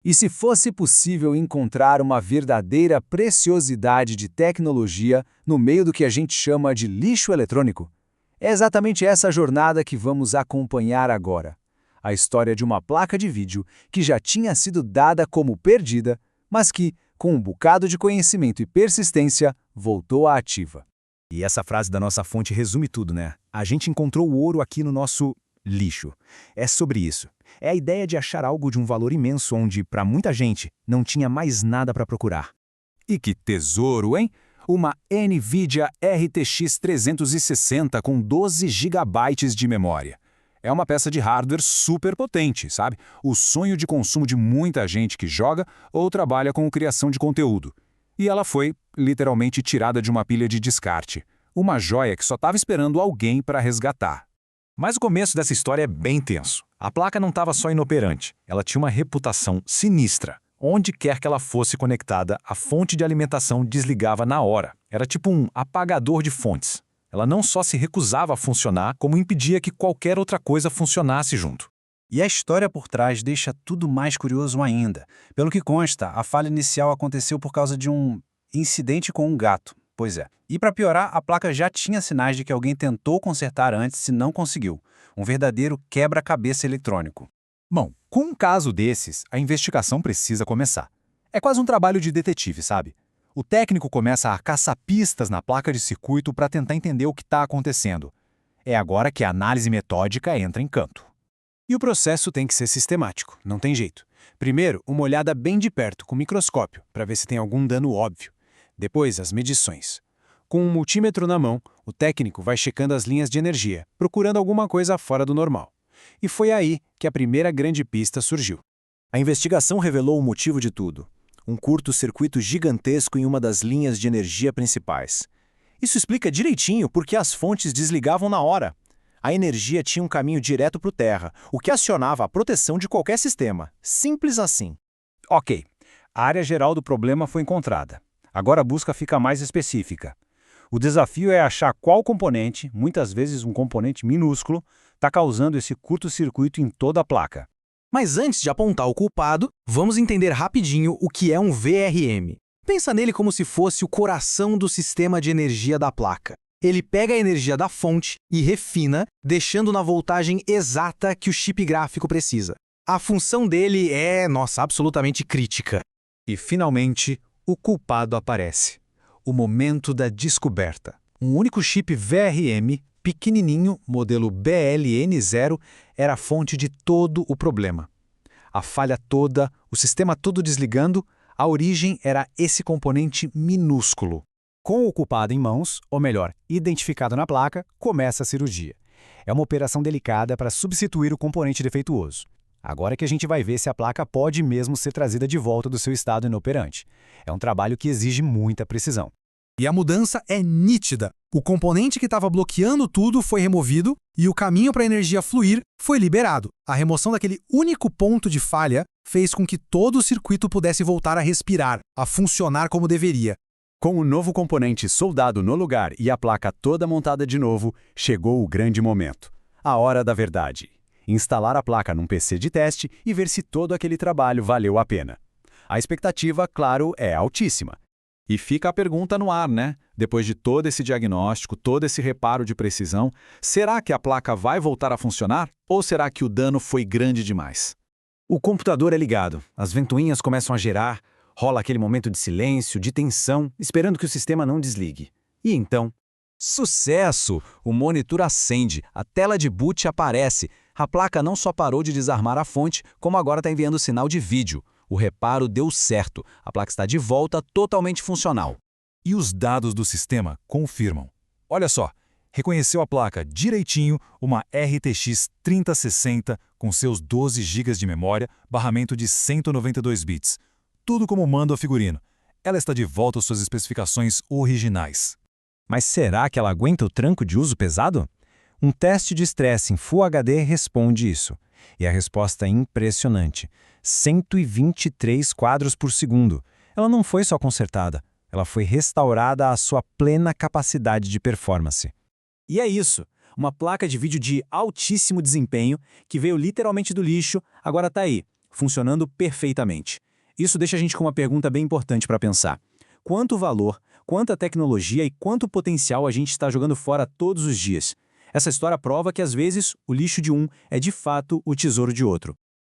E se fosse possível encontrar uma verdadeira preciosidade de tecnologia no meio do que a gente chama de lixo eletrônico? É exatamente essa jornada que vamos acompanhar agora. A história de uma placa de vídeo que já tinha sido dada como perdida, mas que, com um bocado de conhecimento e persistência, voltou à ativa. E essa frase da nossa fonte resume tudo, né? A gente encontrou o ouro aqui no nosso lixo. É sobre isso. É a ideia de achar algo de um valor imenso onde, para muita gente, não tinha mais nada para procurar. E que tesouro, hein? Uma NVIDIA RTX 360 com 12 GB de memória. É uma peça de hardware super potente, sabe? O sonho de consumo de muita gente que joga ou trabalha com criação de conteúdo. E ela foi, literalmente, tirada de uma pilha de descarte. Uma joia que só estava esperando alguém para resgatar. Mas o começo dessa história é bem tenso. A placa não estava só inoperante, ela tinha uma reputação sinistra. Onde quer que ela fosse conectada, a fonte de alimentação desligava na hora. Era tipo um apagador de fontes. Ela não só se recusava a funcionar, como impedia que qualquer outra coisa funcionasse junto. E a história por trás deixa tudo mais curioso ainda. Pelo que consta, a falha inicial aconteceu por causa de um incidente com um gato. Pois é. E para piorar, a placa já tinha sinais de que alguém tentou consertar antes e não conseguiu. Um verdadeiro quebra-cabeça eletrônico. Bom, com um caso desses, a investigação precisa começar. É quase um trabalho de detetive, sabe? O técnico começa a caçar pistas na placa de circuito para tentar entender o que está acontecendo. É agora que a análise metódica entra em campo. E o processo tem que ser sistemático, não tem jeito. Primeiro, uma olhada bem de perto, com microscópio, para ver se tem algum dano óbvio. Depois, as medições. Com um multímetro na mão, o técnico vai checando as linhas de energia, procurando alguma coisa fora do normal. E foi aí que a primeira grande pista surgiu. A investigação revelou o motivo de tudo. Um curto-circuito gigantesco em uma das linhas de energia principais. Isso explica direitinho por que as fontes desligavam na hora. A energia tinha um caminho direto para o terra, o que acionava a proteção de qualquer sistema. Simples assim. Ok, a área geral do problema foi encontrada. Agora a busca fica mais específica. O desafio é achar qual componente, muitas vezes um componente minúsculo, está causando esse curto-circuito em toda a placa. Mas antes de apontar o culpado, vamos entender rapidinho o que é um VRM. Pensa nele como se fosse o coração do sistema de energia da placa. Ele pega a energia da fonte e refina, deixando na voltagem exata que o chip gráfico precisa. A função dele é, absolutamente crítica. E, finalmente, o culpado aparece. O momento da descoberta. Um único chip VRM, pequenininho, modelo BLN0, era a fonte de todo o problema. A falha toda, o sistema todo desligando, a origem era esse componente minúsculo. Com o culpado em mãos, ou melhor, identificado na placa, começa a cirurgia. É uma operação delicada para substituir o componente defeituoso. Agora que a gente vai ver se a placa pode mesmo ser trazida de volta do seu estado inoperante. É um trabalho que exige muita precisão. E a mudança é nítida. O componente que estava bloqueando tudo foi removido e o caminho para a energia fluir foi liberado. A remoção daquele único ponto de falha fez com que todo o circuito pudesse voltar a respirar, a funcionar como deveria. Com o novo componente soldado no lugar e a placa toda montada de novo, chegou o grande momento. A hora da verdade. Instalar a placa num PC de teste e ver se todo aquele trabalho valeu a pena. A expectativa, claro, é altíssima. E fica a pergunta no ar, né? Depois de todo esse diagnóstico, todo esse reparo de precisão, será que a placa vai voltar a funcionar? Ou será que o dano foi grande demais? O computador é ligado, as ventoinhas começam a gerar, rola aquele momento de silêncio, de tensão, esperando que o sistema não desligue. E então... Sucesso! O monitor acende, a tela de boot aparece. A placa não só parou de desarmar a fonte, como agora está enviando sinal de vídeo. O reparo deu certo. A placa está de volta, totalmente funcional. E os dados do sistema confirmam. Olha só, reconheceu a placa direitinho, uma RTX 3060 com seus 12 GB de memória, barramento de 192 bits. Tudo como manda o figurino. Ela está de volta às suas especificações originais. Mas será que ela aguenta o tranco de uso pesado? Um teste de estresse em Full HD responde isso. E a resposta é impressionante. 123 quadros por segundo. Ela não foi só consertada, ela foi restaurada à sua plena capacidade de performance. E é isso. Uma placa de vídeo de altíssimo desempenho, que veio literalmente do lixo, agora está aí, funcionando perfeitamente. Isso deixa a gente com uma pergunta bem importante para pensar. Quanto valor, quanta tecnologia e quanto potencial a gente está jogando fora todos os dias? Essa história prova que, às vezes, o lixo de um é de fato o tesouro de outro.